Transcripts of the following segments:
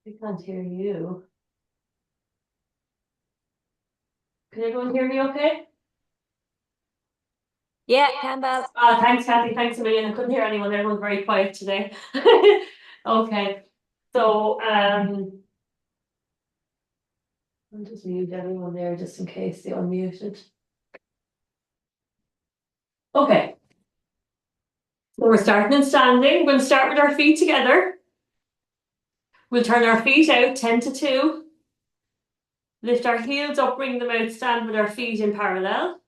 I can't hear you. Can everyone hear me okay? Yeah, Campbell. Thanks, Kathy. Thanks a million. I couldn't hear anyone. Everyone's very quiet today. Okay. So, I'll just mute everyone there just in case they unmuted. Okay. So we're starting in standing. We're going to start with our feet together. We'll turn our feet out 10 to 2. Lift our heels up, bring them out, stand with our feet in parallel.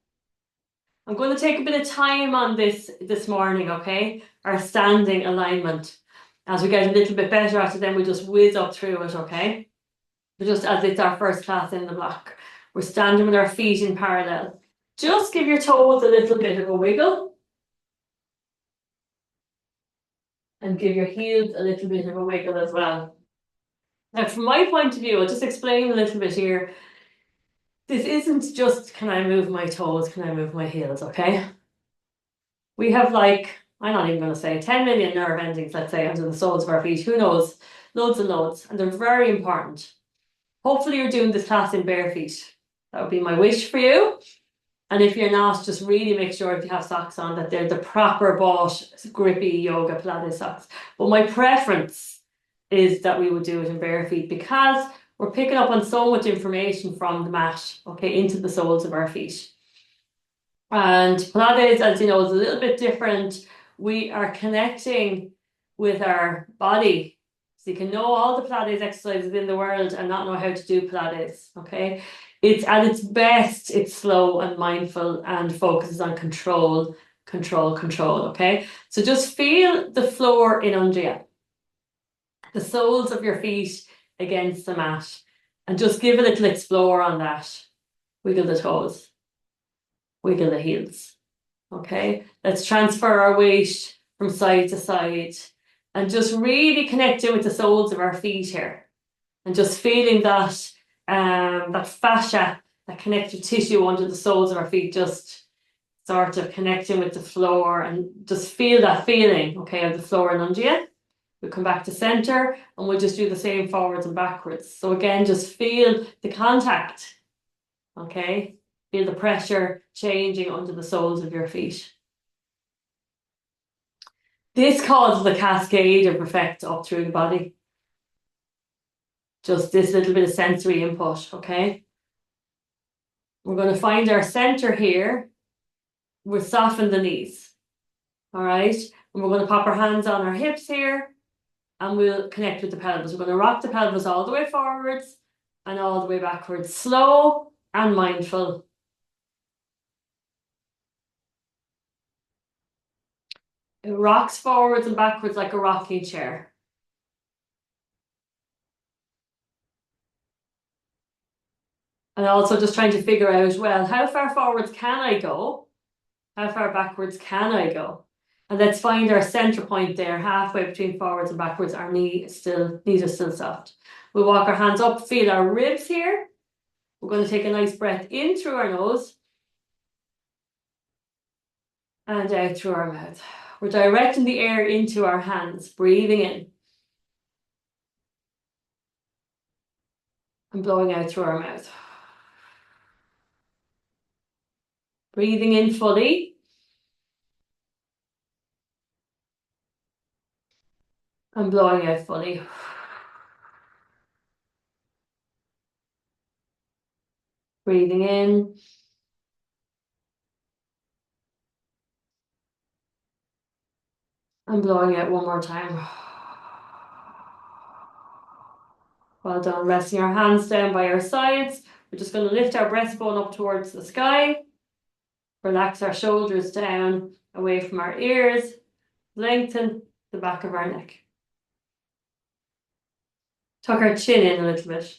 I'm going to take a bit of time on this morning, okay? Our standing alignment. As we get a little bit better at it, then we just whiz up through it, okay? But just as it's our first class in the block. We're standing with our feet in parallel. Just give your toes a little bit of a wiggle. And give your heels a little bit of a wiggle as well. Now, from my point of view, I'll just explain a little bit here. This isn't just, can I move my toes, can I move my heels, okay? We have I'm not even going to say 10 million nerve endings, let's say, under the soles of our feet. Who knows? Loads and loads. And they're very important. Hopefully you're doing this class in bare feet. That would be my wish for you. And if you're not, just really make sure if you have socks on that they're the proper bought, grippy yoga Pilates socks. But my preference is that we would do it in bare feet because we're picking up on so much information from the mat, okay, into the soles of our feet. And Pilates, as you know, is a little bit different. We are connecting with our body. So you can know all the Pilates exercises in the world and not know how to do Pilates, okay? It's at its best, it's slow and mindful and focuses on control, okay? So just feel the floor in under you. The soles of your feet against the mat. And just give a little explore on that. Wiggle the toes. Wiggle the heels. Okay, let's transfer our weight from side to side and just really connecting with the soles of our feet here and just feeling that that fascia, that connective tissue under the soles of our feet, just sort of connecting with the floor and just feel that feeling, okay, of the floor and under you. We'll come back to center and we'll just do the same forwards and backwards. So again, just feel the contact, okay? Feel the pressure changing under the soles of your feet. This causes a cascade of effect up through the body. Just this little bit of sensory input, okay? We're going to find our center here. We'll soften the knees, all right? And we're going to pop our hands on our hips here and we'll connect with the pelvis. We're going to rock the pelvis all the way forwards and all the way backwards. Slow and mindful. It rocks forwards and backwards like a rocking chair. And also just trying to figure out, well, how far forwards can I go? How far backwards can I go? And let's find our center point there, halfway between forwards and backwards. Our knees are still soft. We'll walk our hands up, feel our ribs here. We're going to take a nice breath in through our nose and out through our mouth. We're directing the air into our hands, breathing in and blowing out through our mouth. Breathing in fully and blowing out fully. Breathing in and blowing out one more time. Well done. Resting our hands down by our sides. We're just going to lift our breastbone up towards the sky. Relax our shoulders down away from our ears. Lengthen the back of our neck. Tuck our chin in a little bit.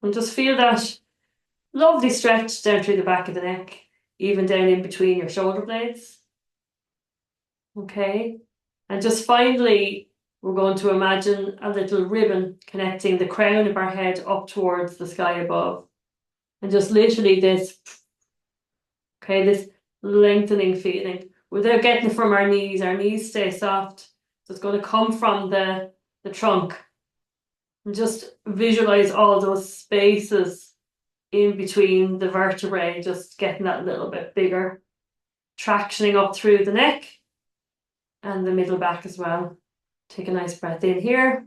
And just feel that lovely stretch down through the back of the neck, even down in between your shoulder blades. Okay. And just finally, we're going to imagine a little ribbon connecting the crown of our head up towards the sky above. And just literally this, okay, this lengthening feeling without getting it from our knees. Our knees stay soft. So it's going to come from the trunk. And just visualize all those spaces in between the vertebrae, just getting that a little bit bigger. Tractioning up through the neck and the middle back as well. Take a nice breath in here.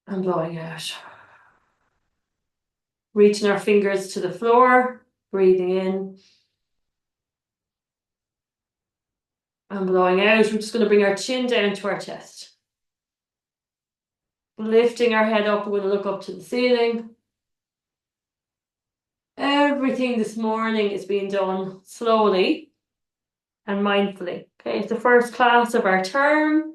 And blowing out. Reaching our fingers to the floor, breathing in. And blowing out, we're just going to bring our chin down to our chest. Lifting our head up, we're going to look up to the ceiling. Everything this morning is being done slowly and mindfully. Okay, it's the first class of our term.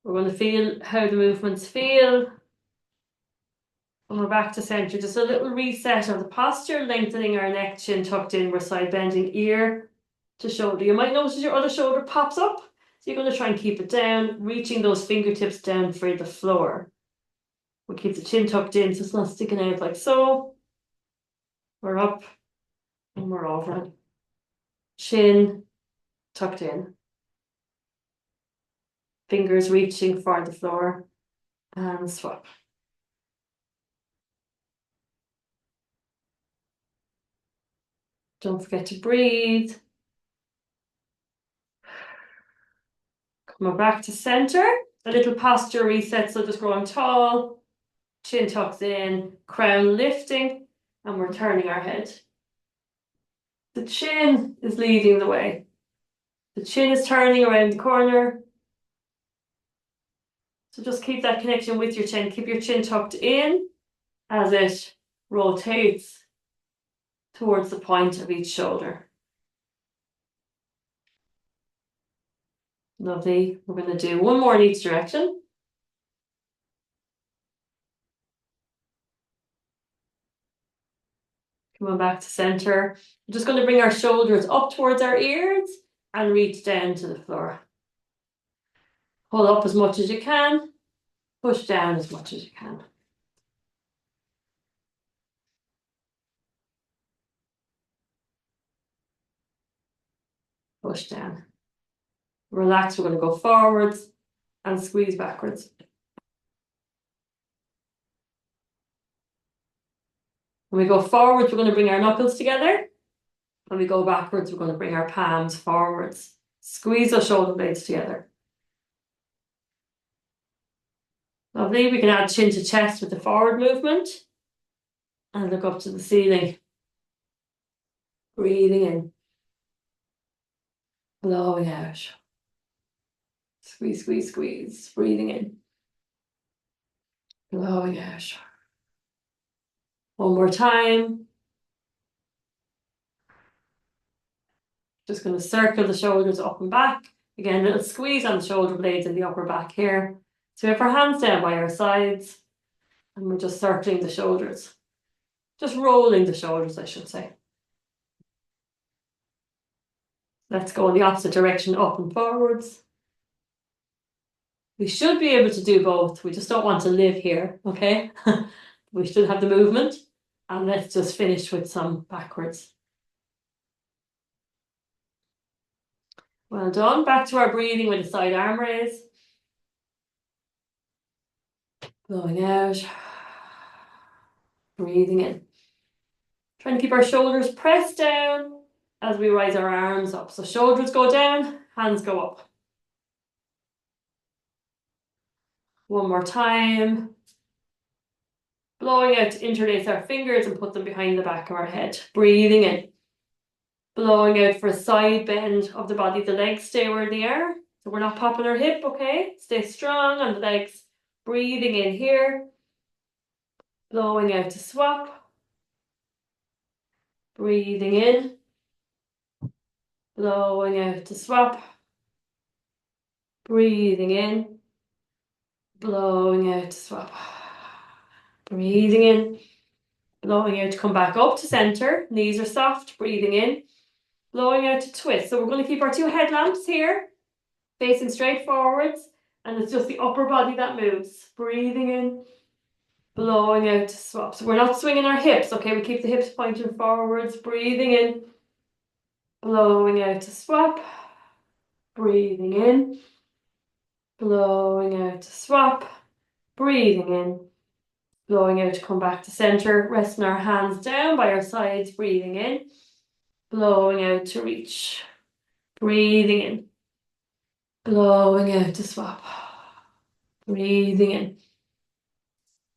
We're going to feel how the movements feel. And we're back to center. Just a little reset of the posture, lengthening our neck, chin tucked in. We're side bending ear to shoulder. You might notice your other shoulder pops up. So you're going to try and keep it down, reaching those fingertips down for the floor. We'll keep the chin tucked in so it's not sticking out like so. We're up and we're over. Chin tucked in. Fingers reaching for the floor. And swap. Don't forget to breathe. Coming back to center. A little posture reset, so just growing tall. Chin tucks in, crown lifting, and we're turning our head. The chin is leading the way. The chin is turning around the corner. So just keep that connection with your chin. Keep your chin tucked in as it rotates towards the point of each shoulder. Lovely. We're going to do one more in each direction. Coming back to center. We're just going to bring our shoulders up towards our ears and reach down to the floor. Pull up as much as you can. Push down as much as you can. Push down. Relax, we're going to go forwards and squeeze backwards. When we go forwards, we're going to bring our knuckles together. When we go backwards, we're going to bring our palms forwards. Squeeze those shoulder blades together. Lovely. We can add chin to chest with the forward movement. And look up to the ceiling. Breathing in. Blowing out. Squeeze, squeeze, squeeze. Breathing in. Blowing out. One more time. Just going to circle the shoulders up and back. Again, a little squeeze on the shoulder blades in the upper back here. So we have our hands down by our sides. And we're just circling the shoulders. Just rolling the shoulders, I should say. Let's go in the opposite direction, up and forwards. We should be able to do both. We just don't want to live here, okay? We should have the movement. And let's just finish with some backwards. Well done. Back to our breathing with a side arm raise. Blowing out. Breathing in. Trying to keep our shoulders pressed down as we rise our arms up. So shoulders go down, hands go up. One more time. Blowing out to interlace our fingers and put them behind the back of our head. Breathing in. Blowing out for a side bend of the body. The legs stay where they are. So we're not popping our hip, okay? Stay strong on the legs. Breathing in here. Blowing out to swap. Breathing in. Blowing out to swap. Breathing in. Blowing out to swap. Breathing in. Blowing out to come back up to center. Knees are soft. Breathing in. Blowing out to twist. So we're going to keep our two headlamps here, facing straight forwards. And it's just the upper body that moves. Breathing in. Blowing out to swap. So we're not swinging our hips, okay? We keep the hips pointing forwards. Breathing in. Blowing out to swap. breathing in, blowing out to swap, breathing in, blowing out to come back to center, resting our hands down by our sides, breathing in, blowing out to reach, breathing in, blowing out to swap, breathing in,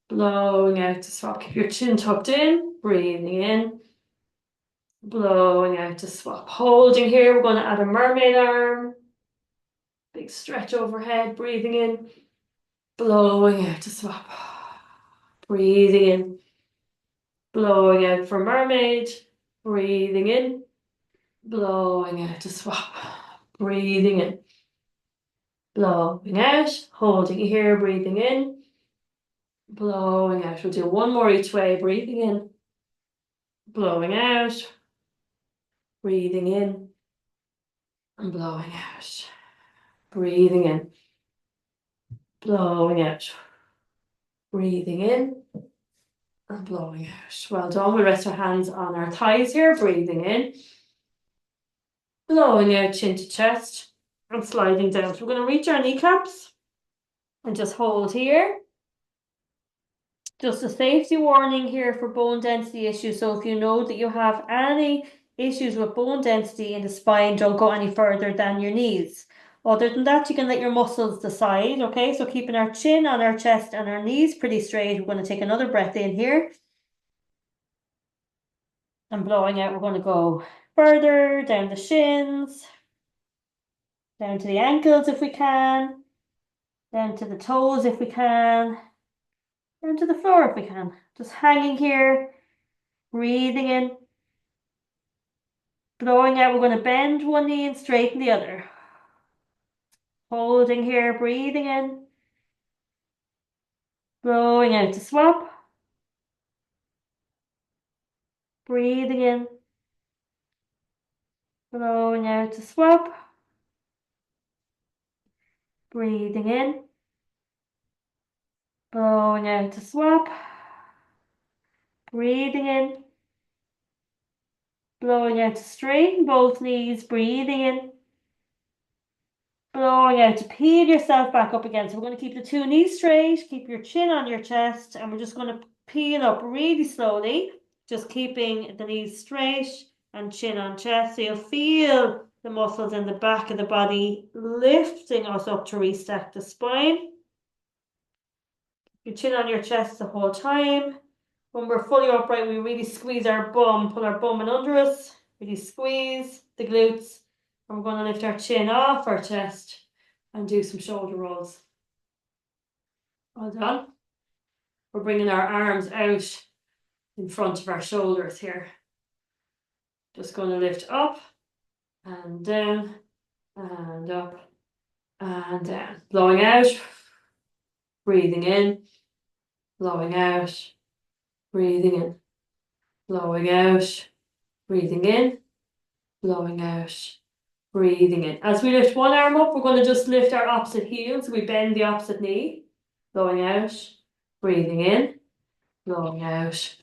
blowing out to swap. Keep your chin tucked in, breathing in, blowing out to swap. Holding here, we're going to add a mermaid arm. Big stretch overhead, breathing in, blowing out to swap. Breathing in, blowing out for mermaid, breathing in, blowing out to swap. Breathing in, blowing out, holding here, breathing in, blowing out. We'll do one more each way, breathing in, blowing out, breathing in, and blowing out. Breathing in, blowing out, breathing in, and blowing out. Well done. We'll rest our hands on our thighs here, breathing in, blowing out chin to chest, and sliding down. So we're going to reach our kneecaps and just hold here. Just a safety warning here for bone density issues. So if you know that you have any issues with bone density in the spine, don't go any further than your knees. Other than that, you can let your muscles decide, okay? So keeping our chin on our chest and our knees pretty straight. We're going to take another breath in here. And blowing out, we're going to go further down the shins, down to the ankles if we can, down to the toes if we can, down to the floor if we can. Just hanging here, breathing in. Blowing out, we're going to bend one knee and straighten the other. Holding here, breathing in. Blowing out to swap. Breathing in. Blowing out to swap. Breathing in. Blowing out to swap. Breathing in. Blowing out to straighten both knees, breathing in. Blowing out to peel yourself back up again. So we're going to keep the two knees straight, keep your chin on your chest, and we're just going to peel up really slowly, just keeping the knees straight and chin on chest. So you'll feel the muscles in the back of the body lifting us up to restack the spine. Your chin on your chest the whole time. When we're fully upright, we really squeeze our bum, pull our bum in under us, really squeeze the glutes. And we're going to lift our chin off our chest and do some shoulder rolls. Well done. We're bringing our arms out in front of our shoulders here. Just going to lift up and down and up and down. Blowing out, breathing in, blowing out, breathing in, blowing out, breathing in, blowing out, breathing in. As we lift one arm up, we're going to just lift our opposite heel. So we bend the opposite knee, blowing out, breathing in, blowing out,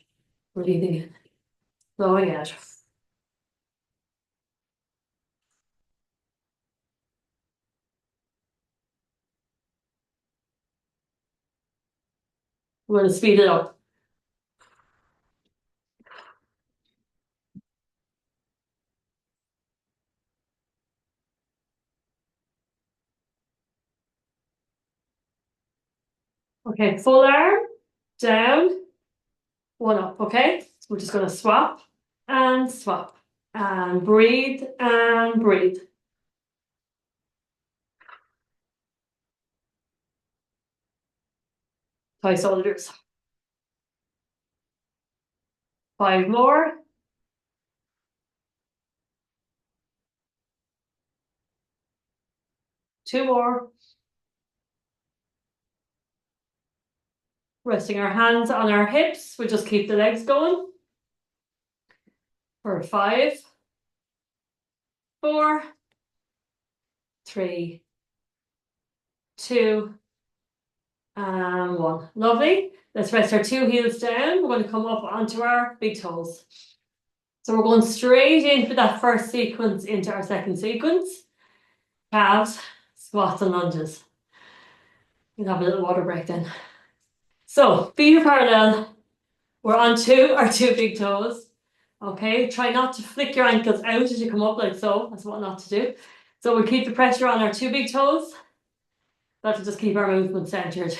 breathing in, blowing out. We're going to speed it up. Okay, full arm, down, one up, okay? So we're just going to swap and breathe and breathe. Tie shoulders. 5 more. 2 more. Resting our hands on our hips. We'll just keep the legs going. For 5, 4, 3, 2, and 1. Lovely. Let's rest our 2 heels down. We're going to come up onto our big toes. So we're going straight in for that first sequence into our second sequence. calves, squats and lunges. We'll have a little water break then. So feet are parallel. We're on our two big toes. Okay, try not to flick your ankles out as you come up like so. That's what not to do. So we keep the pressure on our two big toes. That'll just keep our movement centered.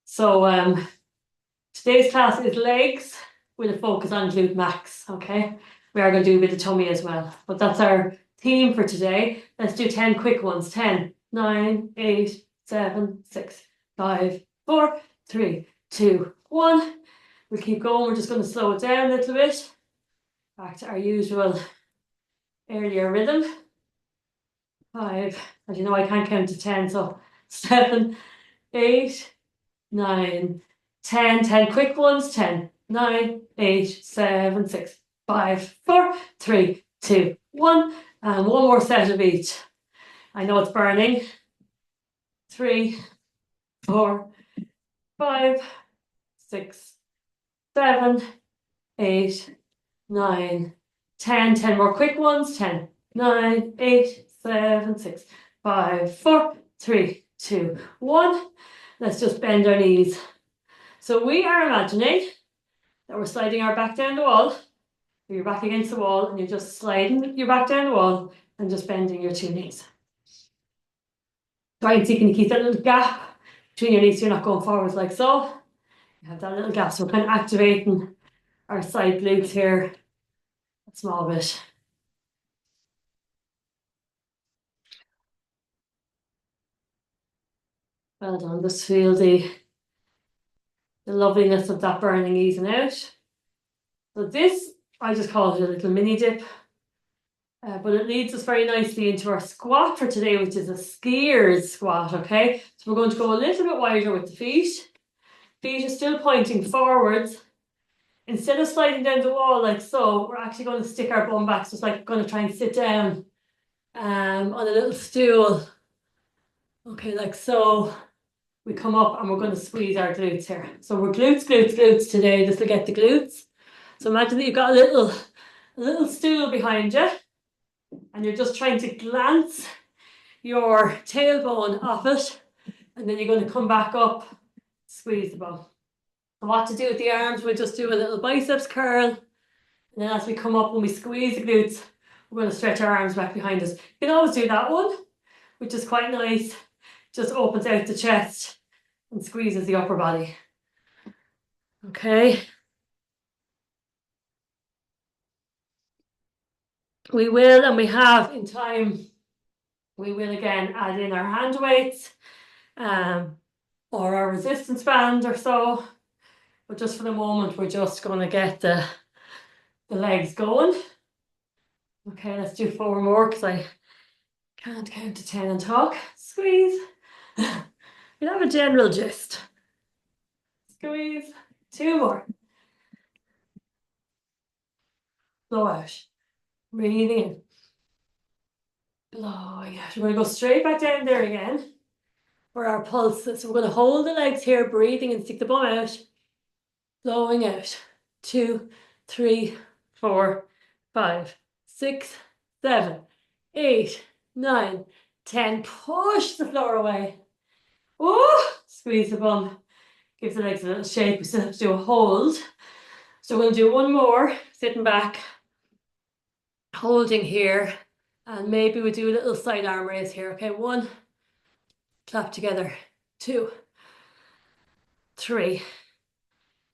So today's class is legs with a focus on glute max. Okay, we are going to do a bit of tummy as well, but that's our theme for today. Let's do 10 quick ones. 10, 9, 8, 7, 6, 5, 4, 3, 2, 1. We keep going. We're just going to slow it down a little bit. Back to our usual earlier rhythm. 5, as you know, I can't count to 10, so 7, 8, 9, 10. 10 quick ones. 10, 9, 8, 7, 6, 5, 4, 3, 2, 1. And one more set of each. I know it's burning. 3, 4, 5, 6, 7, 8, 9, 10. 10 more quick ones. 10, 9, 8, 7, 6, 5, 4, 3, 2, 1. Let's just bend our knees. So we are imagining that we're sliding our back down the wall. You're back against the wall and you're just sliding your back down the wall and just bending your two knees. Try and see, can you keep that little gap between your knees so you're not going forwards like so. You have that little gap, so we're kind of activating our side glutes here a small bit. Well done. Just feel the loveliness of that burning easing out. So this, I just call it a little mini dip, but it leads us very nicely into our squat for today, which is a skier's squat, okay? So we're going to go a little bit wider with the feet. Feet are still pointing forwards. Instead of sliding down the wall like so, we're actually going to stick our bum back. So it's like going to try and sit down on a little stool. Okay, like so. We come up and we're going to squeeze our glutes here. So we're glutes, glutes, glutes today. This will get the glutes. So imagine that you've got a little stool behind you and you're just trying to glance your tailbone off it. And then you're going to come back up, squeeze the bum. And what to do with the arms, we'll just do a little biceps curl. And then as we come up, when we squeeze the glutes, we're going to stretch our arms back behind us. You can always do that one, which is quite nice. Just opens out the chest and squeezes the upper body. Okay. We will, and we have in time, we will again add in our hand weights or our resistance band or so. But just for the moment, we're just going to get the legs going. Okay, let's do 4 more because I can't count to 10 and talk. Squeeze. You'll have a general gist. Squeeze. 2 more. Blow out. Breathing in. Blowing out. We're going to go straight back down there again for our pulses. So we're going to hold the legs here, breathing and stick the bum out. Blowing out. 2, 3, 4, 5, 6, 7, 8, 9, 10. Push the floor away. Oh, squeeze the bum. Give the legs a little shake. We still have to do a hold. So we'll do one more, sitting back, holding here, and maybe we do a little side arm raise here. Okay, 1, clap together, 2, 3.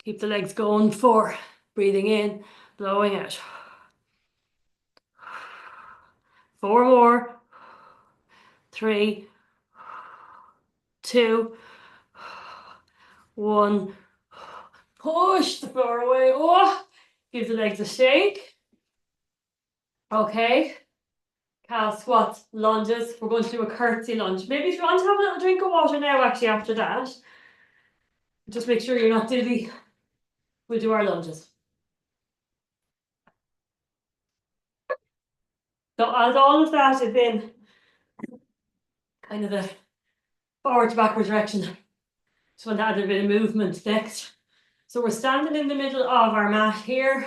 Keep the legs going, 4, breathing in, blowing out. 4 more, 3, 2, 1. Push the floor away. Oh, give the legs a shake. Okay. Calf squats, lunges. We're going to do a curtsy lunge. Maybe if you want to have a little drink of water now, actually, after that. Just make sure you're not dizzy. We'll do our lunges. So as all of that is in kind of the forward to backward direction, just want to add a bit of movement next. So we're standing in the middle of our mat here.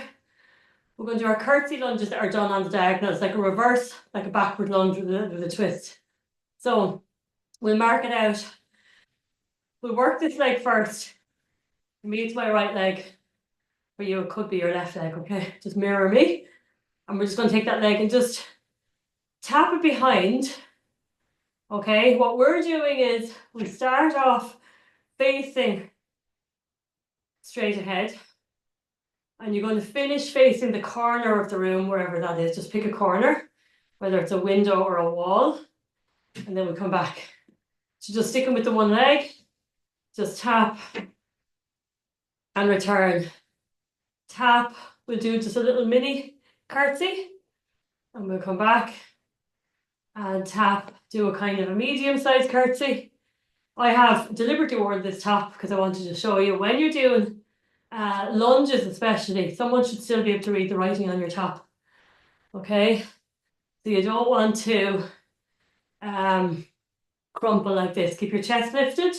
We're going to do our curtsy lunges that are done on the diagonal. It's like a reverse, like a backward lunge with a twist. So we'll mark it out. We'll work this leg first. For me, it's my right leg. For you, it could be your left leg, okay? Just mirror me. And we're just going to take that leg and just tap it behind. Okay, what we're doing is we start off facing straight ahead. And you're going to finish facing the corner of the room, wherever that is. Just pick a corner, whether it's a window or a wall. And then we come back. So just sticking with the one leg. Just tap and return. Tap. We'll do just a little mini curtsy. And we'll come back and tap. Do a kind of a medium-sized curtsy. I have deliberately worn this top because I wanted to show you when you're doing lunges especially, someone should still be able to read the writing on your top. Okay? So you don't want to crumple like this. Keep your chest lifted.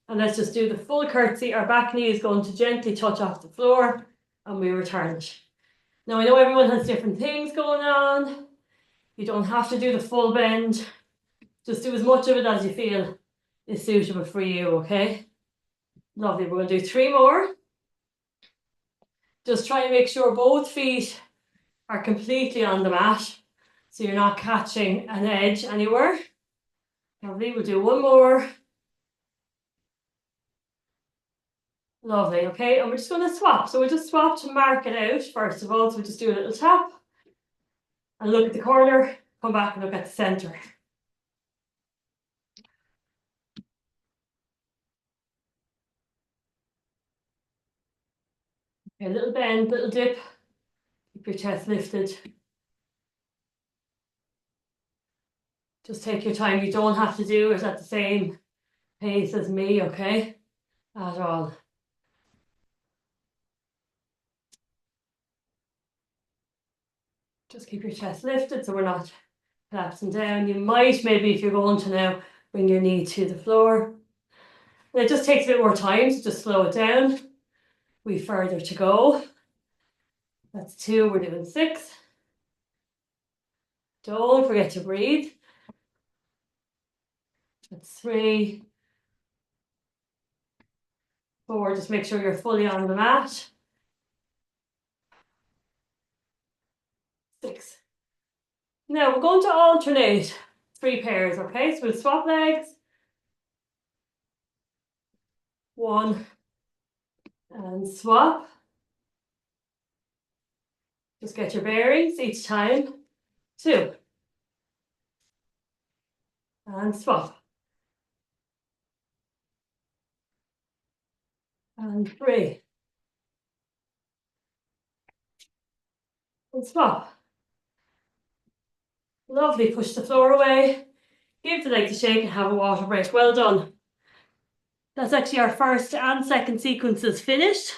And let's just do the full curtsy. Our back knee is going to gently touch off the floor and we return it. Now I know everyone has different things going on. You don't have to do the full bend. Just do as much of it as you feel is suitable for you, okay? Lovely. We're going to do 3 more. Just try and make sure both feet are completely on the mat. So you're not catching an edge anywhere. Lovely. We'll do 1 more. Lovely, okay, and we're just going to swap. So we'll just swap to mark it out first of all. So we'll just do a little tap and look at the corner, come back and look at the center. Okay, a little bend, little dip, keep your chest lifted. Just take your time, you don't have to do it at the same pace as me, okay, at all. Just keep your chest lifted so we're not collapsing down. You might, maybe if you're going to now, bring your knee to the floor. And it just takes a bit more time, so just slow it down. We've further to go. That's 2, we're doing 6. Don't forget to breathe. That's 3. 4, just make sure you're fully on the mat. 6. Now we're going to alternate 3 pairs, okay? So we'll swap legs. 1 and swap. Just get your bearings each time. 2 and swap. And 3 and swap. Lovely, push the floor away. Give the legs a shake and have a water break. Well done. That's actually our first and second sequences finished.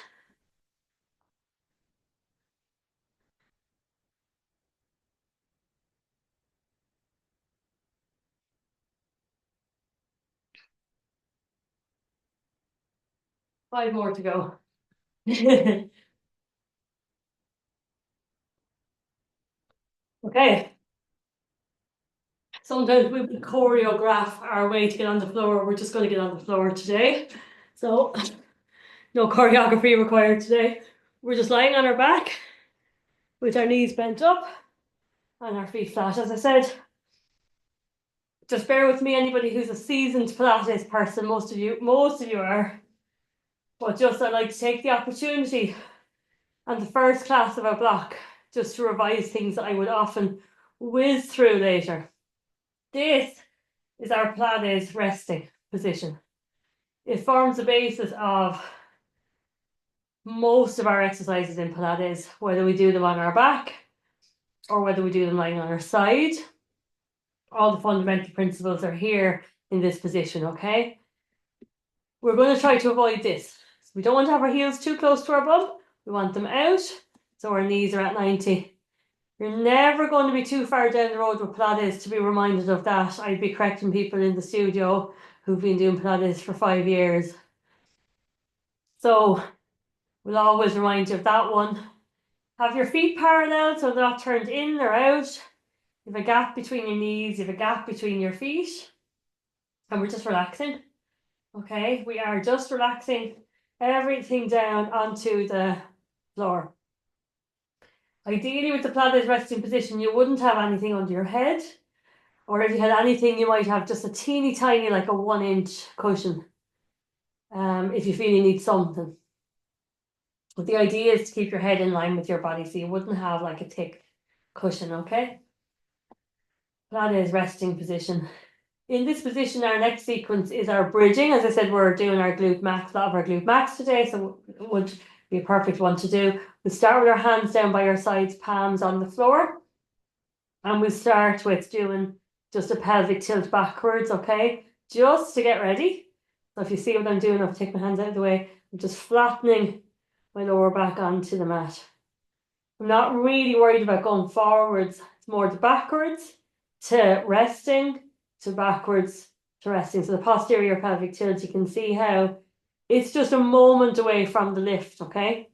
Five more to go. Okay. Sometimes we would choreograph our way to get on the floor. We're just going to get on the floor today. So no choreography required today. We're just lying on our back with our knees bent up and our feet flat. As I said, just bear with me, anybody who's a seasoned Pilates person, most of you are. But just I'd like to take the opportunity and the first class of our block just to revise things that I would often whiz through later. This is our Pilates resting position. It forms the basis of most of our exercises in Pilates, whether we do them on our back or whether we do them lying on our side. All the fundamental principles are here in this position, okay? We're going to try to avoid this. So we don't want to have our heels too close to our bum. We want them out, so our knees are at 90. You're never going to be too far down the road with Pilates to be reminded of that. I'd be correcting people in the studio who've been doing Pilates for 5 years. So we'll always remind you of that one. Have your feet parallel so they're not turned in or out. You have a gap between your knees, you have a gap between your feet. And we're just relaxing. Okay, we are just relaxing everything down onto the floor. Ideally, with the Pilates resting position, you wouldn't have anything under your head. Or if you had anything, you might have just a teeny tiny, like a 1-inch cushion. If you feel you need something. But the idea is to keep your head in line with your body, so you wouldn't have like a thick cushion, okay? Pilates resting position. In this position, our next sequence is our bridging. As I said, we're doing our Glut Max, a lot of our Glut Max today, so it would be a perfect one to do. We'll start with our hands down by our sides, palms on the floor. And we'll start with doing just a pelvic tilt backwards, okay? Just to get ready. So if you see what I'm doing, I'll take my hands out of the way. I'm just flattening my lower back onto the mat. I'm not really worried about going forwards. It's more the backwards to resting, to backwards to resting. So the posterior pelvic tilt, you can see how it's just a moment away from the lift, okay?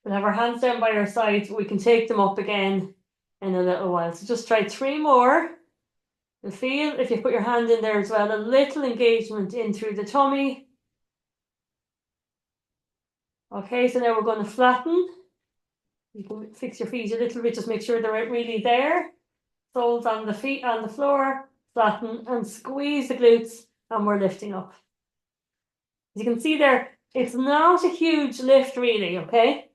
We'll have our hands down by our sides. We can take them up again in a little while. So just try 3 more. You'll feel, if you put your hand in there as well, a little engagement in through the tummy. Okay, so now we're going to flatten. You can fix your feet a little bit, just make sure they're really there. Soles on the feet on the floor, flatten and squeeze the glutes, and we're lifting up. As you can see there, it's not a huge lift really, okay?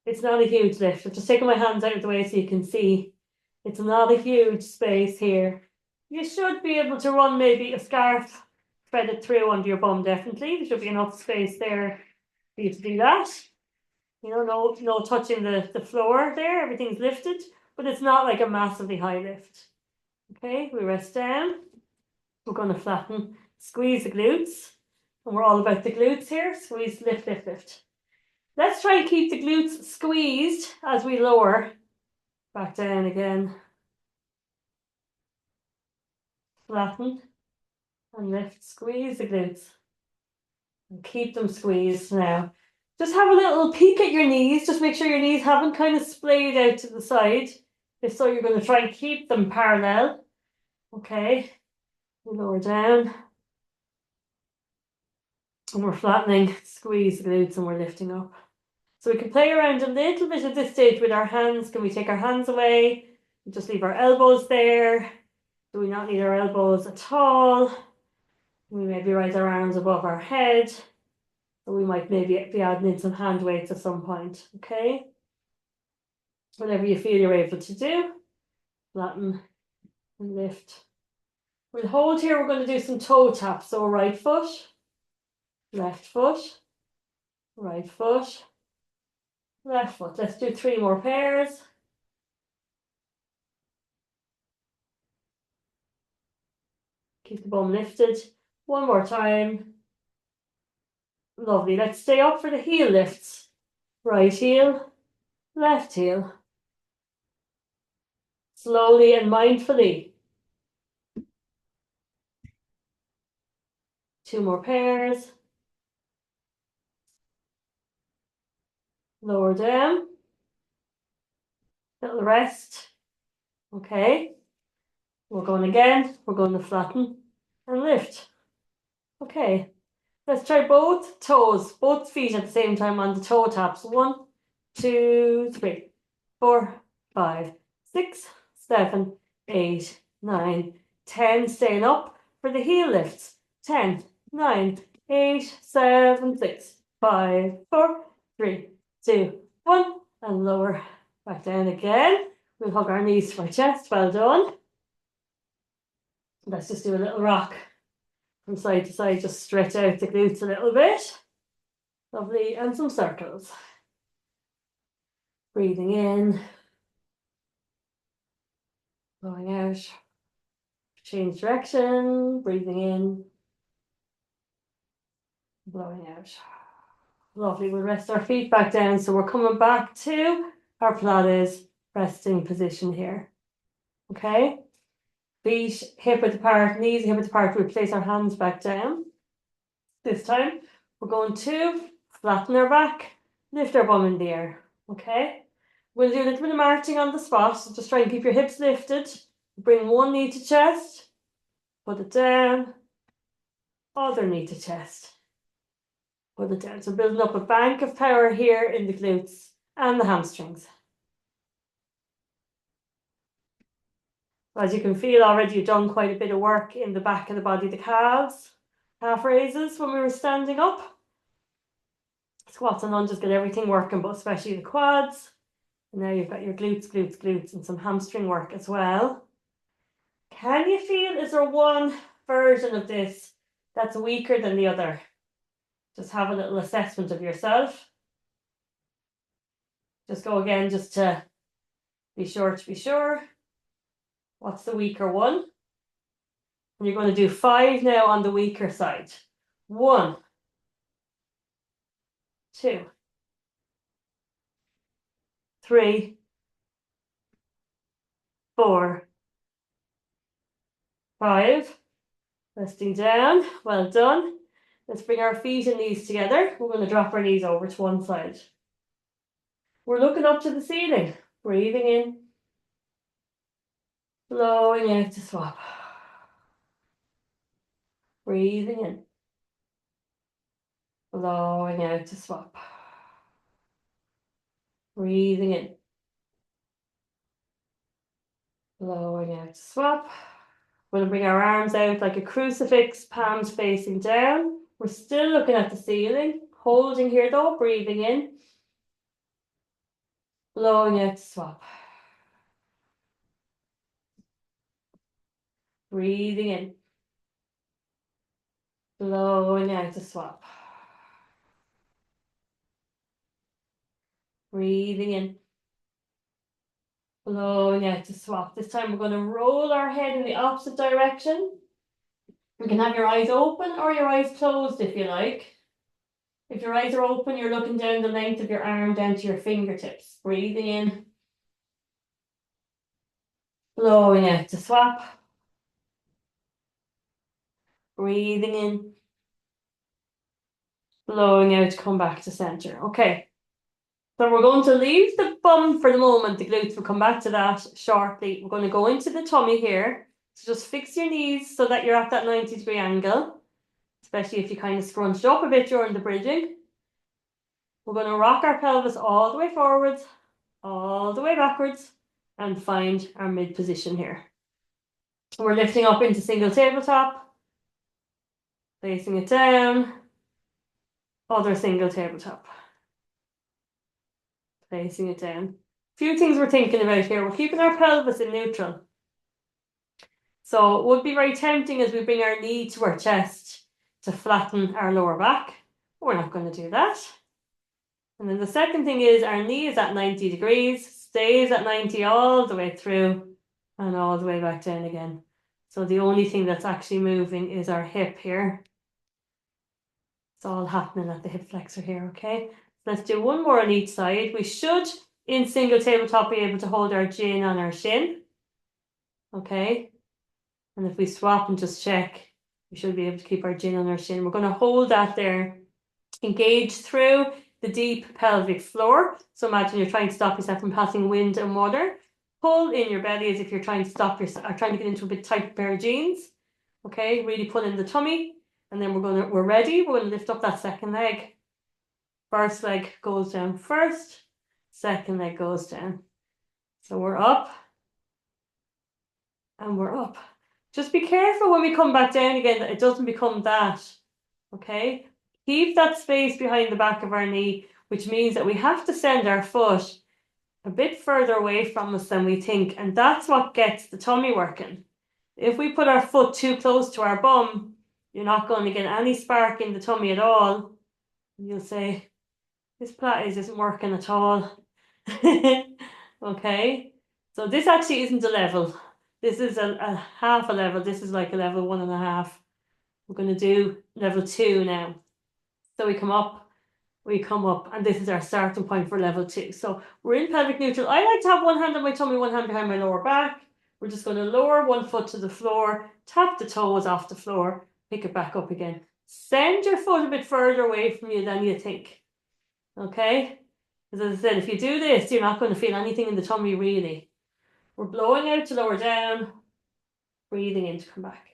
It's not a huge lift. I've just taken my hands out of the way so you can see. It's not a huge space here. You should be able to run maybe a scarf threaded through under your bum, definitely. There should be enough space there for you to do that. You know, no touching the floor there. Everything's lifted, but it's not like a massively high lift. Okay, we rest down. We're going to flatten, squeeze the glutes. And we're all about the glutes here. Squeeze, lift, lift, lift. Let's try and keep the glutes squeezed as we lower back down again. Flatten and lift, squeeze the glutes. And keep them squeezed now. Just have a little peek at your knees. Just make sure your knees haven't kind of splayed out to the side. If so, you're going to try and keep them parallel. Okay. We lower down. And we're flattening, squeeze the glutes, and we're lifting up. So we can play around a little bit at this stage with our hands. Can we take our hands away? Just leave our elbows there. Do we not need our elbows at all? We maybe raise our arms above our head. So we might maybe be adding in some hand weights at some point, okay? Whatever you feel you're able to do. Flatten and lift. We'll hold here, we're going to do some toe taps. So right foot, left foot, right foot, left foot. Let's do 3 more pairs. Keep the bum lifted. 1 more time. Lovely. Let's stay up for the heel lifts. Right heel, left heel. Slowly and mindfully. 2 more pairs. Lower down. Little rest. Okay. We're going again. We're going to flatten and lift. Okay. Let's try both toes, both feet at the same time on the toe taps. 1, 2, 3, 4, 5, 6, 7, 8, 9, 10. Staying up for the heel lifts. 10, 9, 8, 7, 6, 5, 4, 3, 2, 1. And lower back down again. We'll hug our knees to our chest. Well done. Let's just do a little rock from side to side. Just stretch out the glutes a little bit. Lovely. And some circles. Breathing in. Blowing out. Change direction. Breathing in. Blowing out. Lovely. We'll rest our feet back down. So we're coming back to our Pilates resting position here. Okay. Feet hip width apart, knees hip width apart. We'll place our hands back down. This time we're going to flatten our back Lift our bum in the air, okay? We'll do a little bit of marching on the spot. So just try and keep your hips lifted. Bring one knee to chest. Put it down. Other knee to chest. Put it down. So building up a bank of power here in the glutes and the hamstrings. As you can feel already, you've done quite a bit of work in the back of the body, the calves, calf raises when we were standing up. Squats and lunges get everything working, but especially the quads. And now you've got your glutes, glutes, glutes, and some hamstring work as well. Can you feel, is there one version of this that's weaker than the other? Just have a little assessment of yourself. Just go again, just to be sure. What's the weaker one? And you're going to do 5 now on the weaker side. 1, 2, 3, 4, 5. Resting down. Well done. Let's bring our feet and knees together. We're going to drop our knees over to one side. We're looking up to the ceiling. Breathing in. Blowing out to swap. Breathing in. Blowing out to swap. Breathing in. Blowing out to swap. We're going to bring our arms out like a crucifix, palms facing down. We're still looking at the ceiling. Holding here though, breathing in. Blowing out to swap. Breathing in. Blowing out to swap. Breathing in. Blowing out to swap. This time we're going to roll our head in the opposite direction. You can have your eyes open or your eyes closed if you like. If your eyes are open, you're looking down the length of your arm down to your fingertips. Breathing in. Blowing out to swap. Breathing in. Blowing out to come back to center. Okay. So we're going to leave the bum for the moment, the glutes. We'll come back to that shortly. We're going to go into the tummy here. So just fix your knees so that you're at that 90-degree angle, especially if you kind of scrunched up a bit during the bridging. We're going to rock our pelvis all the way forwards, all the way backwards, and find our mid position here. We're lifting up into single tabletop, placing it down, other single tabletop, placing it down. A few things we're thinking about here. We're keeping our pelvis in neutral. So it would be very tempting as we bring our knee to our chest to flatten our lower back. We're not going to do that. And then the second thing is our knee is at 90 degrees, stays at 90 all the way through and all the way back down again. So the only thing that's actually moving is our hip here. It's all happening at the hip flexor here, okay? Let's do one more on each side. We should, in single tabletop, be able to hold our chin on our shin. Okay? And if we swap and just check, we should be able to keep our chin on our shin. We're going to hold that there. Engage through the deep pelvic floor. So imagine you're trying to stop yourself from passing wind and water. Pull in your belly as if you're trying to stop yourself, or trying to get into a bit tight pair of jeans. Okay, really pull in the tummy. And then we're ready. We're going to lift up that second leg. First leg goes down first. Second leg goes down. So we're up. And we're up. Just be careful when we come back down again that it doesn't become that. Okay? Keep that space behind the back of our knee, which means that we have to send our foot a bit further away from us than we think. And that's what gets the tummy working. If we put our foot too close to our bum, you're not going to get any spark in the tummy at all. And you'll say, this Pilates isn't working at all. Okay? So this actually isn't a level. This is a half a level. This is like a level 1.5. We're going to do level 2 now. So we come up, and this is our starting point for level 2. So we're in pelvic neutral. I like to have one hand on my tummy, one hand behind my lower back. We're just going to lower one foot to the floor, tap the toes off the floor, pick it back up again. Send your foot a bit further away from you than you think. Okay? Because as I said, if you do this, you're not going to feel anything in the tummy really. We're blowing out to lower down, breathing in to come back.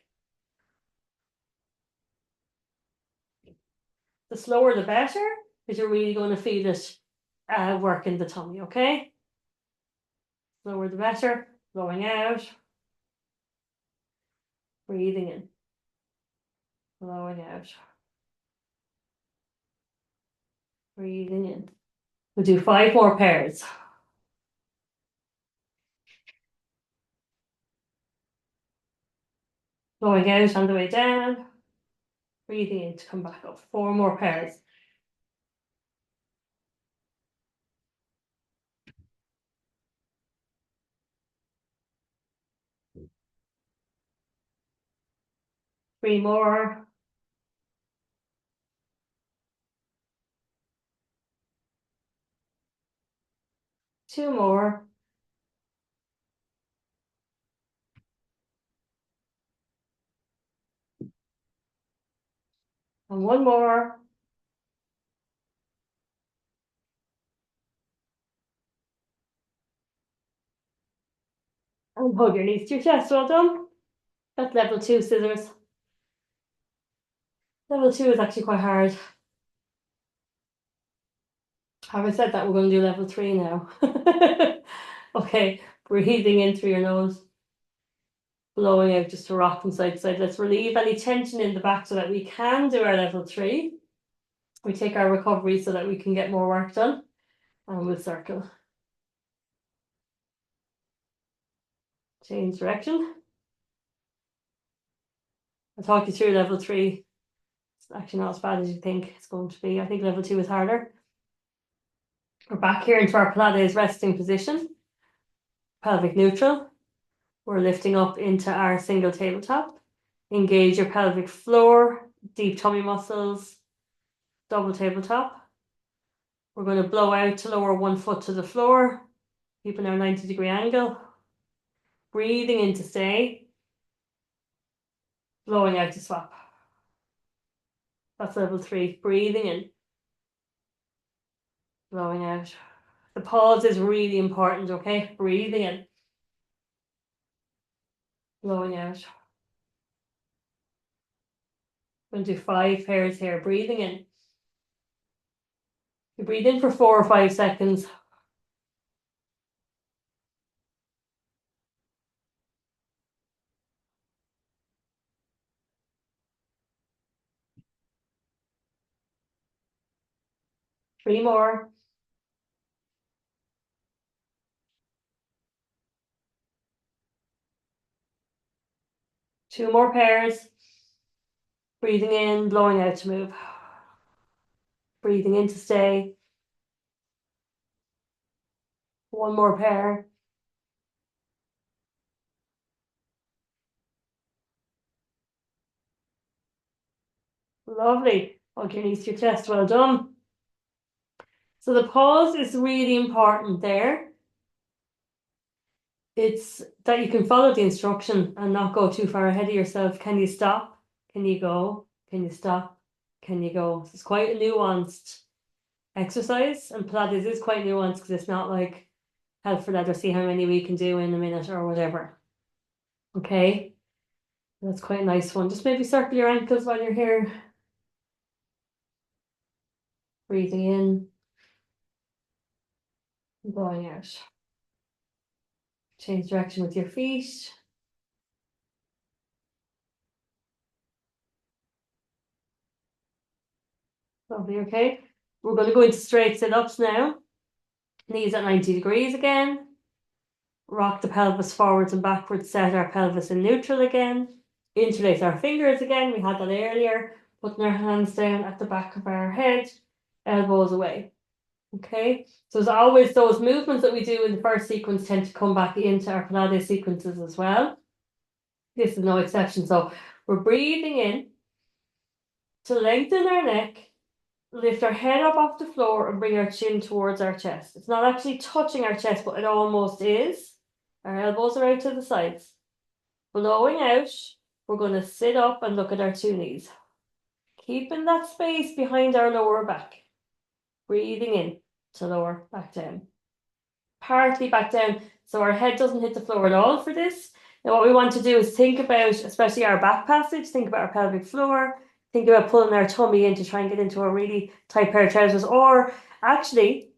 The slower the better, because you're really going to feel it work in the tummy, okay? Slower the better, blowing out, breathing in, blowing out, breathing in. We'll do 5 more pairs. Blowing out on the way down, breathing in to come back up. 4 more pairs. Three more. Two more. And one more. And hug your knees to your chest. Well done. That's level 2 scissors. Level 2 is actually quite hard. Having said that, we're going to do level 3 now. Okay, breathing in through your nose. Blowing out just to rock from side to side. Let's relieve any tension in the back so that we can do our level 3. We take our recovery so that we can get more work done. And we'll circle. Change direction. I'll talk you through level 3. It's actually not as bad as you think it's going to be. I think level 2 is harder. We're back here into our Pilates resting position. Pelvic neutral. We're lifting up into our single tabletop. Engage your pelvic floor, deep tummy muscles, double tabletop. We're going to blow out to lower one foot to the floor, keeping our 90-degree angle. Breathing in to stay. Blowing out to swap. That's level 3. Breathing in. Blowing out. The pause is really important, okay? Breathing in. Blowing out. We'll do 5 pairs here. Breathing in. You breathe in for 4 or 5 seconds. Three more. Two more pairs. Breathing in, blowing out to move. Breathing in to stay. One more pair. Lovely. Hug your knees to your chest. Well done. So the pause is really important there. It's that you can follow the instruction and not go too far ahead of yourself. Can you stop? Can you go? Can you stop? Can you go? So it's quite a nuanced exercise, and Pilates is quite nuanced because it's not like help for that or see how many we can do in a minute or whatever. Okay, that's quite a nice one. Just maybe circle your ankles while you're here. Breathing in, blowing out. Change direction with your feet. Lovely, okay. We're going to go into straight sit-ups now. Knees at 90 degrees again. Rock the pelvis forwards and backwards, set our pelvis in neutral again. Interlace our fingers again. We had that earlier. Putting our hands down at the back of our head, elbows away. Okay, so as always, those movements that we do in the first sequence tend to come back into our Pilates sequences as well. This is no exception. So we're breathing in to lengthen our neck, lift our head up off the floor and bring our chin towards our chest. It's not actually touching our chest, but it almost is. Our elbows are out to the sides. Blowing out, we're going to sit up and look at our 2 knees. Keeping that space behind our lower back. Breathing in to lower back down. Partly back down so our head doesn't hit the floor at all for this. Now what we want to do is think about, especially our back passage, think about our pelvic floor, think about pulling our tummy in to try and get into a really tight pair of trousers, or actually,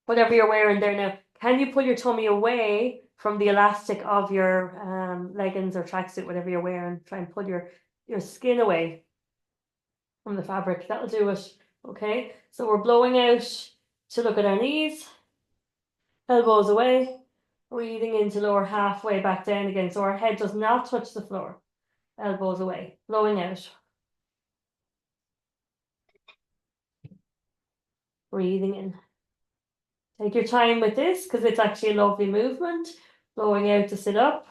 whatever you're wearing there now, can you pull your tummy away from the elastic of your leggings or tracksuit, whatever you're wearing? Try and pull your skin away from the fabric. That'll do it. Okay, so we're blowing out to look at our knees, elbows away, breathing in to lower halfway back down again, so our head does not touch the floor. Elbows away, blowing out. Breathing in. Take your time with this because it's actually a lovely movement. Blowing out to sit up.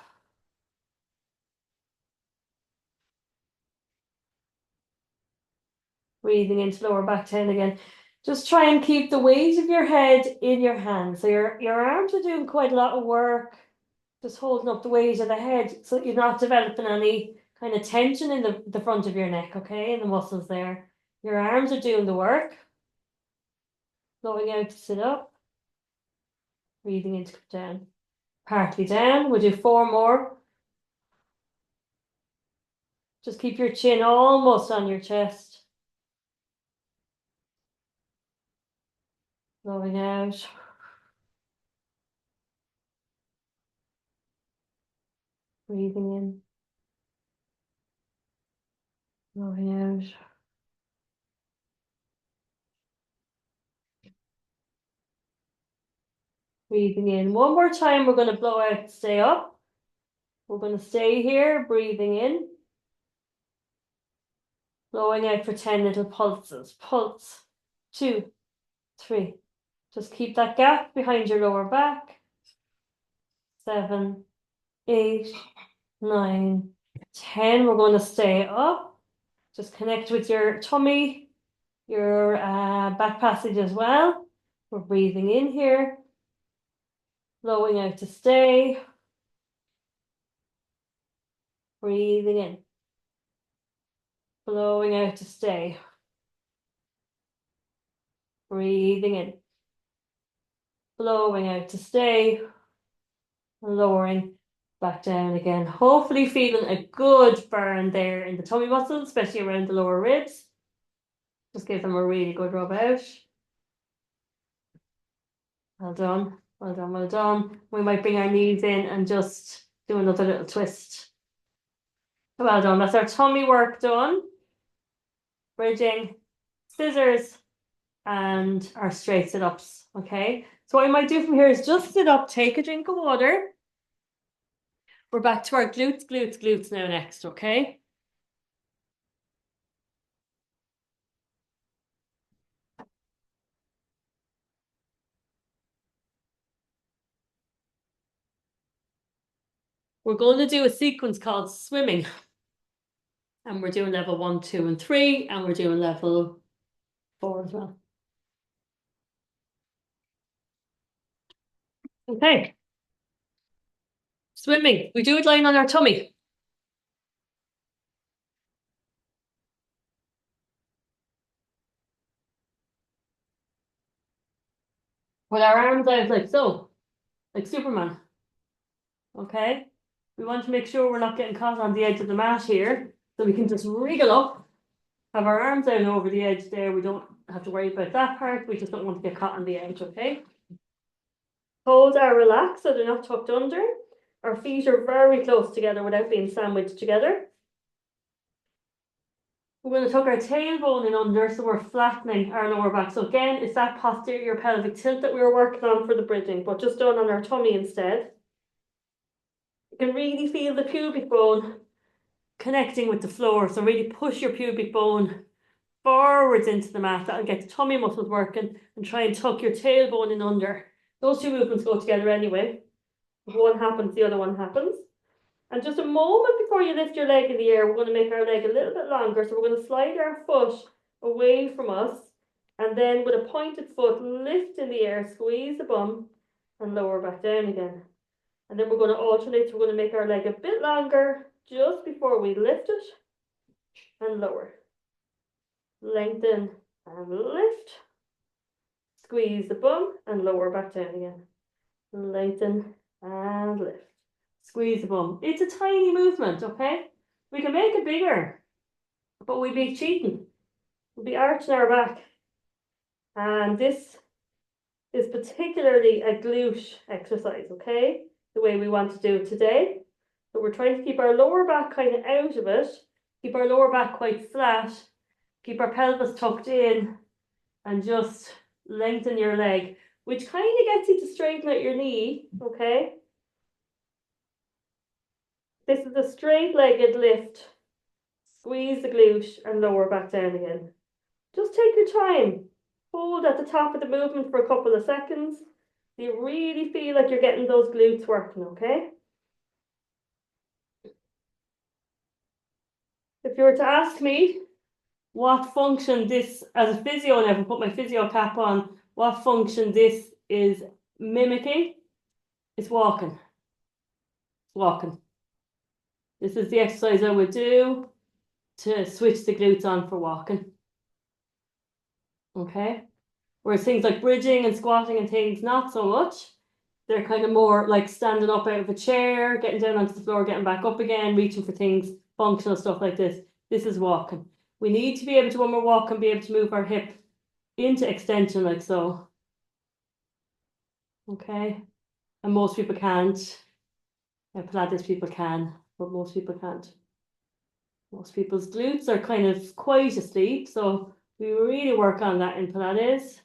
Breathing into lower back down again. Just try and keep the weight of your head in your hands. So your arms are doing quite a lot of work, just holding up the weight of the head so you're not developing any kind of tension in the front of your neck, okay, and the muscles there. Your arms are doing the work. Blowing out to sit up. Breathing in to come down. Partly down. We'll do 4 more. Just keep your chin almost on your chest. Blowing out. Breathing in. Blowing out. Breathing in. One more time, we're going to blow out, stay up. We're going to stay here, breathing in. Blowing out for 10 little pulses. Pulse. 2, 3. Just keep that gap behind your lower back. 7, 8, 9, 10. We're going to stay up. Just connect with your tummy, your back passage as well. We're breathing in here. Blowing out to stay. Breathing in. Blowing out to stay. Breathing in. Blowing out to stay. Lowering back down again. Hopefully feeling a good burn there in the tummy muscles, especially around the lower ribs. Just give them a really good rub out. Well done. Well done, well done. We might bring our knees in and just do another little twist. Well done. That's our tummy work done. Bridging, scissors, and our straight sit-ups. Okay. So what we might do from here is just sit up, take a drink of water. We're back to our glutes, glutes, glutes now next, okay? We're going to do a sequence called swimming. And we're doing level 1, 2, and 3, and we're doing level 4 as well. Okay. Swimming. We do it lying on our tummy. With our arms out like so, like Superman. Okay. We want to make sure we're not getting caught on the edge of the mat here. So we can just wriggle up, have our arms out over the edge there. We don't have to worry about that part. We just don't want to get caught on the edge, okay? Toes are relaxed, so they're not tucked under. Our feet are very close together without being sandwiched together. We're going to tuck our tailbone in under, so we're flattening our lower back. So again, it's that posterior pelvic tilt that we were working on for the bridging, but just done on our tummy instead. You can really feel the pubic bone connecting with the floor. So really push your pubic bone forwards into the mat. That'll get the tummy muscles working, and try and tuck your tailbone in under. Those two movements go together anyway. If one happens, the other one happens. And just a moment before you lift your leg in the air, we're going to make our leg a little bit longer. So we're going to slide our foot away from us. And then with a pointed foot, lift in the air, squeeze the bum, and lower back down again. And then we're going to alternate. So we're going to make our leg a bit longer just before we lift it and lower. Lengthen and lift. Squeeze the bum and lower back down again. Lengthen and lift. Squeeze the bum. It's a tiny movement, okay? We can make it bigger, but we'd be cheating. We'll be arching our back. And this is particularly a glute exercise, okay? The way we want to do it today. So we're trying to keep our lower back kind of out of it, keep our lower back quite flat, keep our pelvis tucked in, and just lengthen your leg, which kind of gets you to straighten out your knee, okay? This is a straight-legged lift. Squeeze the glute and lower back down again. Just take your time. Hold at the top of the movement for a couple of seconds. So you really feel like you're getting those glutes working, okay? If you were to ask me what function this, as a physio, and I have put my physio cap on, what function this is mimicking, it's walking. Walking. This is the exercise I would do to switch the glutes on for walking. Okay? Whereas things like bridging and squatting and things, not so much. They're kind of more like standing up out of a chair, getting down onto the floor, getting back up again, reaching for things, functional stuff like this. This is walking. We need to be able to, when we're walking, be able to move our hip into extension like so. Okay? And most people can't. Pilates people can, but most people can't. Most people's glutes are kind of quite asleep, so we really work on that in Pilates.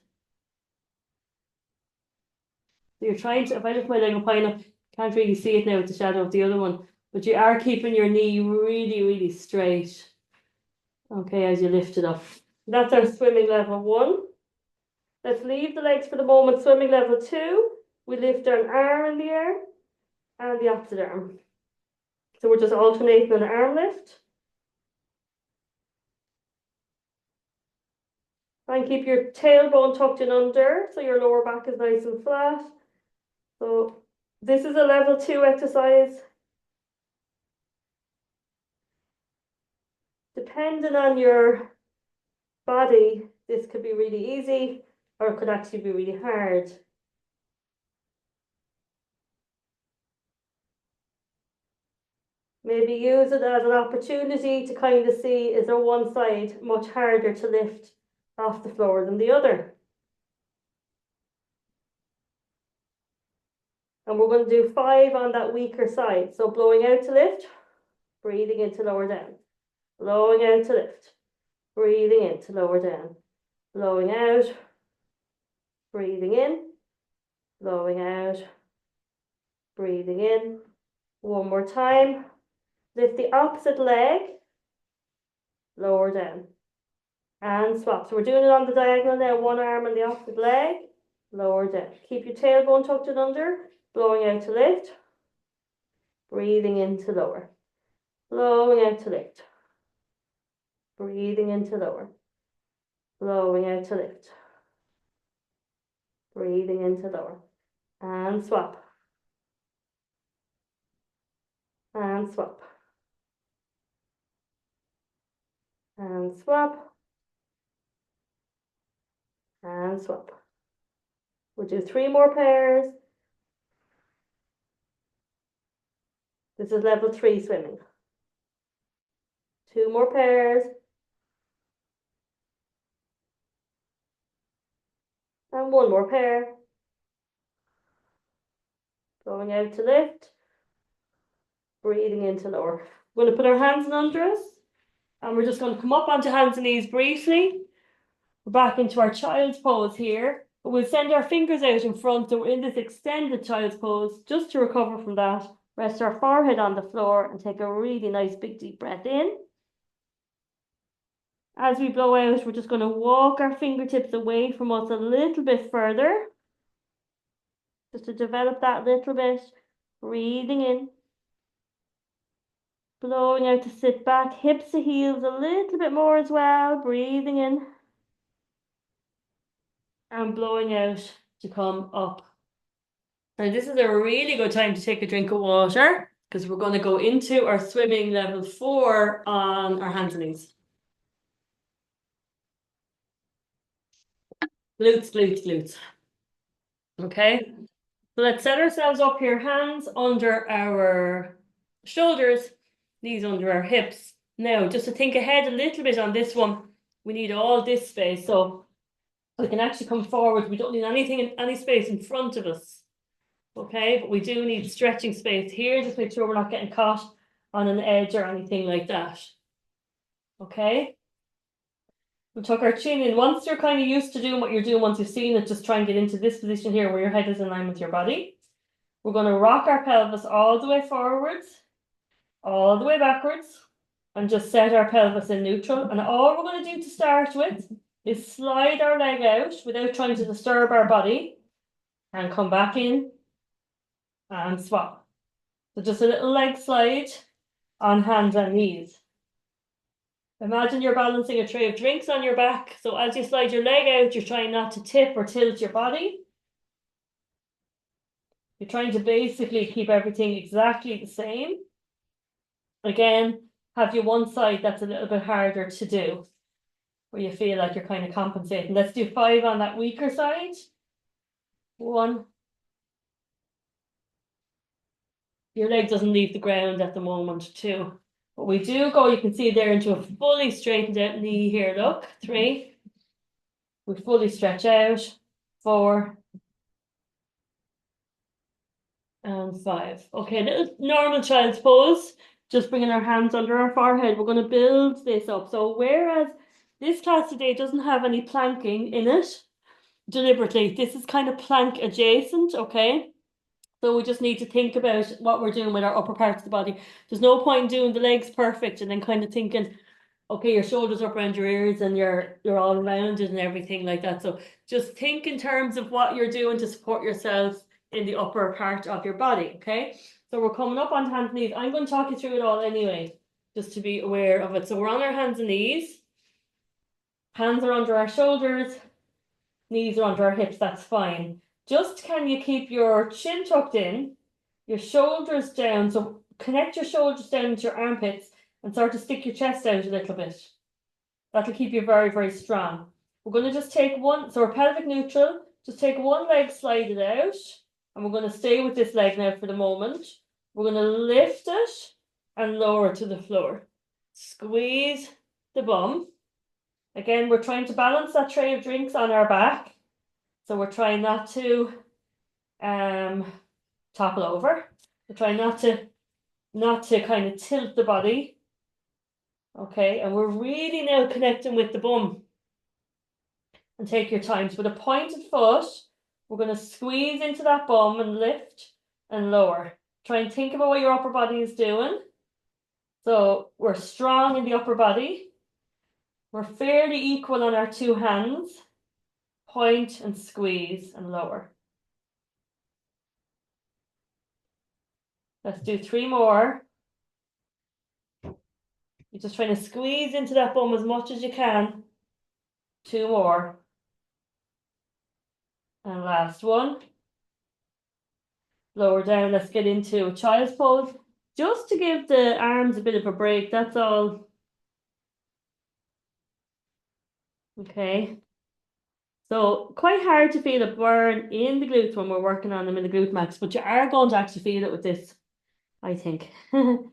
So you're trying to, if I lift my leg up high enough, can't really see it now with the shadow of the other one, but you are keeping your knee really, really straight. Okay, as you lift it up. That's our swimming level 1. Let's leave the legs for the moment. Swimming level 2, we lift an arm in the air and the opposite arm. So we're just alternating an arm lift. And keep your tailbone tucked in under, so your lower back is nice and flat. So this is a level 2 exercise. Depending on your body, this could be really easy, or it could actually be really hard. Maybe use it as an opportunity to kind of see, is there one side much harder to lift off the floor than the other? And we're going to do 5 on that weaker side. So blowing out to lift, breathing in to lower down. Blowing out to lift, breathing in to lower down. Blowing out, breathing in, blowing out, breathing in. One more time. Lift the opposite leg, lower down, and swap. So we're doing it on the diagonal now, one arm on the opposite leg, lower down. Keep your tailbone tucked in under, blowing out to lift, breathing in to lower, blowing out to lift, breathing in to lower, blowing out to lift, breathing in to lower, and swap, and swap, and swap, and swap. We'll do 3 more pairs. This is level 3 swimming. 2 more pairs. And 1 more pair. Going out to lift. Breathing into lower. We're going to put our hands in under us. And we're just going to come up onto hands and knees briefly. We're back into our child's pose here. But we'll send our fingers out in front. So we're in this extended child's pose. Just to recover from that, rest our forehead on the floor and take a really nice big deep breath in. As we blow out, we're just going to walk our fingertips away from us a little bit further. Just to develop that little bit. Breathing in. Blowing out to sit back. Hips to heels a little bit more as well. Breathing in. And blowing out to come up. And this is a really good time to take a drink of water, because we're going to go into our swimming level 4 on our hands and knees. Glutes, glutes, glutes. Okay. So let's set ourselves up here, hands under our shoulders, knees under our hips. Now, just to think ahead a little bit on this one, we need all this space. So we can actually come forward. We don't need anything, any space in front of us. Okay, but we do need stretching space here. Just make sure we're not getting caught on an edge or anything like that. Okay. We tuck our chin in. Once you're kind of used to doing what you're doing, once you've seen it, just try and get into this position here where your head is in line with your body. We're going to rock our pelvis all the way forwards, all the way backwards, and just set our pelvis in neutral. And all we're going to do to start with is slide our leg out without trying to disturb our body and come back in and swap. So just a little leg slide on hands and knees. Imagine you're balancing a tray of drinks on your back. So as you slide your leg out, you're trying not to tip or tilt your body. You're trying to basically keep everything exactly the same. Again, have you one side that's a little bit harder to do, where you feel like you're kind of compensating. Let's do 5 on that weaker side. 1. Your leg doesn't leave the ground at the moment. 2. But we do go, you can see there, into a fully straightened out knee here. Look, 3. We fully stretch out. 4. And 5. Okay, little normal child's pose. Just bringing our hands under our forehead. We're going to build this up. So whereas this class today doesn't have any planking in it, deliberately, this is kind of plank adjacent, okay? So we just need to think about what we're doing with our upper parts of the body. There's no point in doing the legs perfect and then kind of thinking, okay, your shoulders up around your ears and you're all rounded and everything like that. So just think in terms of what you're doing to support yourself in the upper part of your body, okay? So we're coming up on hands and knees. I'm going to talk you through it all anyway, just to be aware of it. So we're on our hands and knees. Hands are under our shoulders. Knees are under our hips. That's fine. Just can you keep your chin tucked in, your shoulders down. So connect your shoulders down to your armpits and start to stick your chest out a little bit. That'll keep you very, very strong. We're going to just take one, so we're pelvic neutral. Just take one leg, slide it out. And we're going to stay with this leg now for the moment. We're going to lift it and lower to the floor. Squeeze the bum. Again, we're trying to balance that tray of drinks on our back. So we're trying not to topple over. We're trying not to kind of tilt the body. Okay, and we're really now connecting with the bum. And take your time. So with a pointed foot, we're going to squeeze into that bum and lift and lower. Try and think about what your upper body is doing. So we're strong in the upper body. We're fairly equal on our 2 hands. Point and squeeze and lower. Let's do 3 more. You're just trying to squeeze into that bum as much as you can. 2 more. And last one. Lower down. Let's get into child's pose. Just to give the arms a bit of a break, that's all. Okay. So quite hard to feel a burn in the glutes when we're working on them in the Glut Max, but you are going to actually feel it with this, I think. And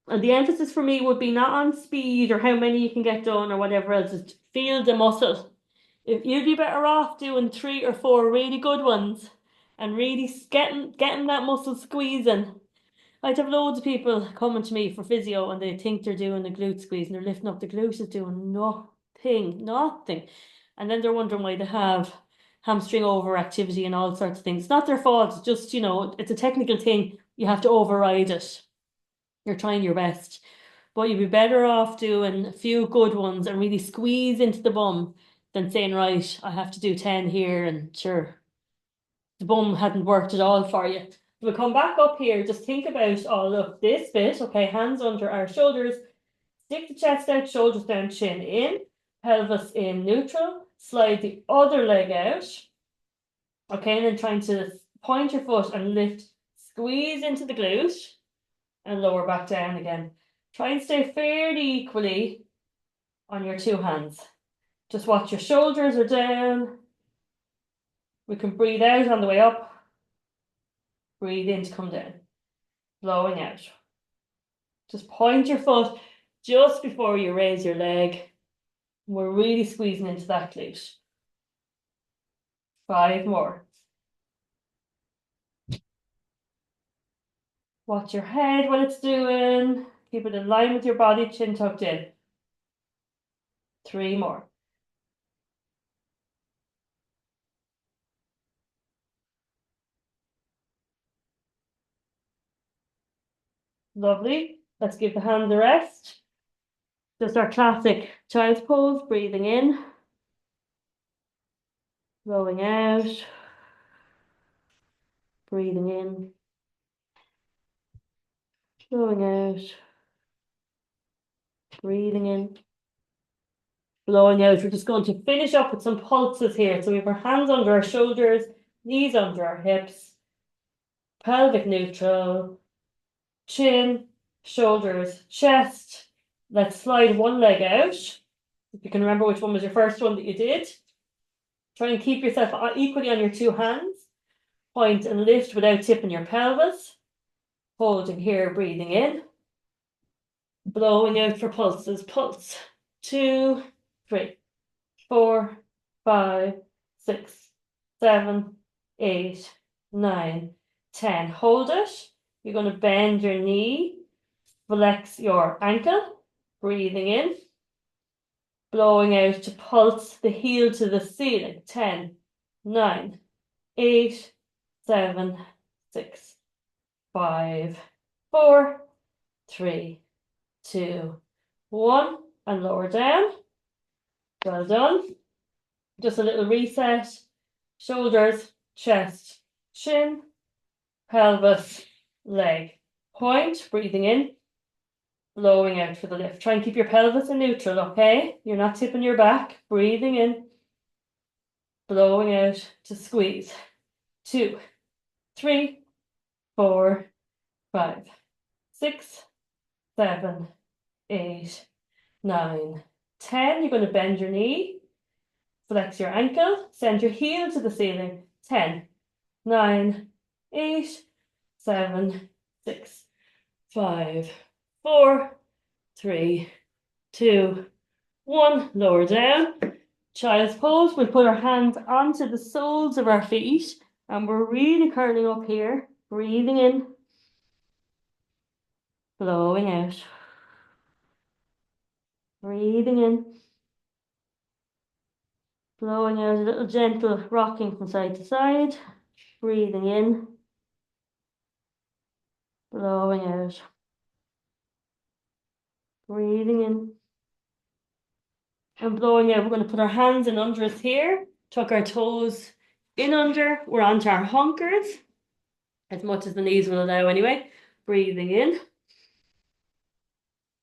the emphasis for me would be not on speed or how many you can get done or whatever else, just feel the muscle. If you'd be better off doing 3 or 4 really good ones and really getting that muscle squeezing. I'd have loads of people coming to me for physio and they think they're doing a glute squeeze and they're lifting up the glute is doing nothing. And then they're wondering why they have hamstring overactivity and all sorts of things. It's not their fault, it's just, it's a technical thing. You have to override it. You're trying your best. But you'd be better off doing a few good ones and really squeeze into the bum than saying, right, I have to do 10 here and sure, the bum hadn't worked at all for you. We'll come back up here. Just think about all of this bit. Okay, hands under our shoulders. Stick the chest out, shoulders down, chin in. Pelvis in neutral. Slide the other leg out. Okay, and then trying to point your foot and lift. Squeeze into the glute. And lower back down again. Try and stay fairly equally on your 2 hands. Just watch your shoulders are down. We can breathe out on the way up. Breathe in to come down. Blowing out. Just point your foot just before you raise your leg. We're really squeezing into that glute. 5 more. Watch your head, what it's doing. Keep it in line with your body, chin tucked in. 3 more. Lovely. Let's give the hands a rest. Just our classic child's pose, breathing in, blowing out, breathing in, blowing out, breathing in, blowing out. We're just going to finish up with some pulses here. So we have our hands under our shoulders, knees under our hips, pelvic neutral, chin, shoulders, chest. Let's slide one leg out. If you can remember which one was your first one that you did. Try and keep yourself equally on your 2 hands. Point and lift without tipping your pelvis. Holding here, breathing in. Blowing out for pulses. Pulse. 2, 3, 4, 5, 6, 7, 8, 9, 10. Hold it. You're going to bend your knee. Flex your ankle. Breathing in. Blowing out to pulse the heel to the ceiling. 10, 9, 8, 7, 6, 5, 4, 3, 2, 1. And lower down. Well done. Just a little reset. Shoulders, chest, chin, pelvis, leg. Point, breathing in. Blowing out for the lift. Try and keep your pelvis in neutral, okay? You're not tipping your back. Breathing in. Blowing out to squeeze. 2, 3, 4, 5, 6, 7, 8, 9, 10. You're going to bend your knee. Flex your ankle. Send your heel to the ceiling. 10, 9, 8, 7, 6, 5, 4, 3, 2, 1. Lower down. Child's pose. We'll put our hands onto the soles of our feet and we're really curling up here. Breathing in. Blowing out. Breathing in. Blowing out, a little gentle rocking from side to side. Breathing in. Blowing out. Breathing in. And blowing out. We're going to put our hands in under us here. Tuck our toes in under. We're onto our hunkers. As much as the knees will allow anyway. Breathing in.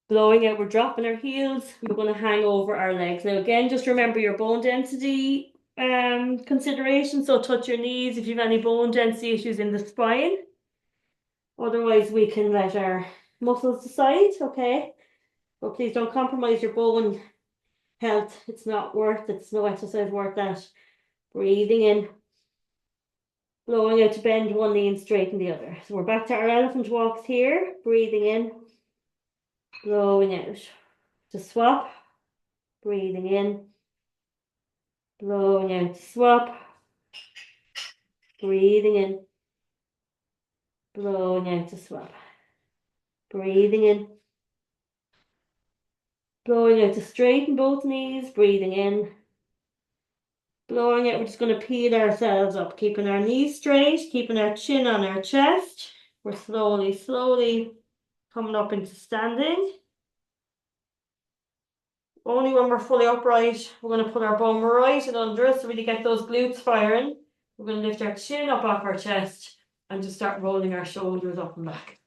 Blowing out, we're dropping our heels. We're going to hang over our legs. Now again, just remember your bone density consideration. So touch your knees if you have any bone density issues in the spine. Otherwise, we can let our muscles decide, okay? But please don't compromise your bone health. It's not worth it. It's no exercise worth that. Breathing in. Blowing out to bend one knee and straighten the other. So we're back to our elephant walks here. Breathing in. Blowing out. To swap. Breathing in. Blowing out to swap. Breathing in. Blowing out to swap. Breathing in. Blowing out to straighten both knees. Breathing in. Blowing out, we're just going to peel ourselves up, keeping our knees straight, keeping our chin on our chest. We're slowly coming up into standing. Only when we're fully upright, we're going to put our bum right and under us to really get those glutes firing. We're going to lift our chin up off our chest and just start rolling our shoulders up and back.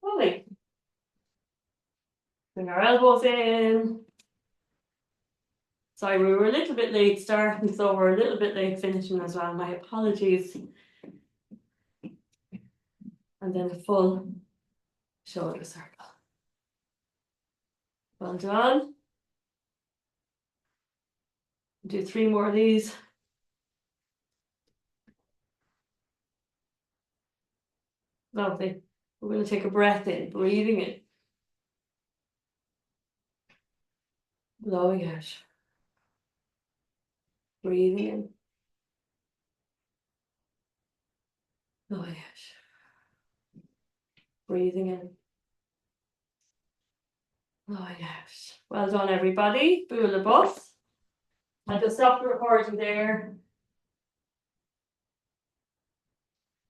Lovely. Bring our elbows in. Sorry, we were a little bit late starting, so we're a little bit late finishing as well. My apologies. And then a full shoulder circle. Well done. Do 3 more of these. Lovely. We're going to take a breath in, breathing in. Blowing out. Breathing in. Blowing out. Breathing in. Blowing out. Well done, everybody. Bula bus. I'll just stop the recording there.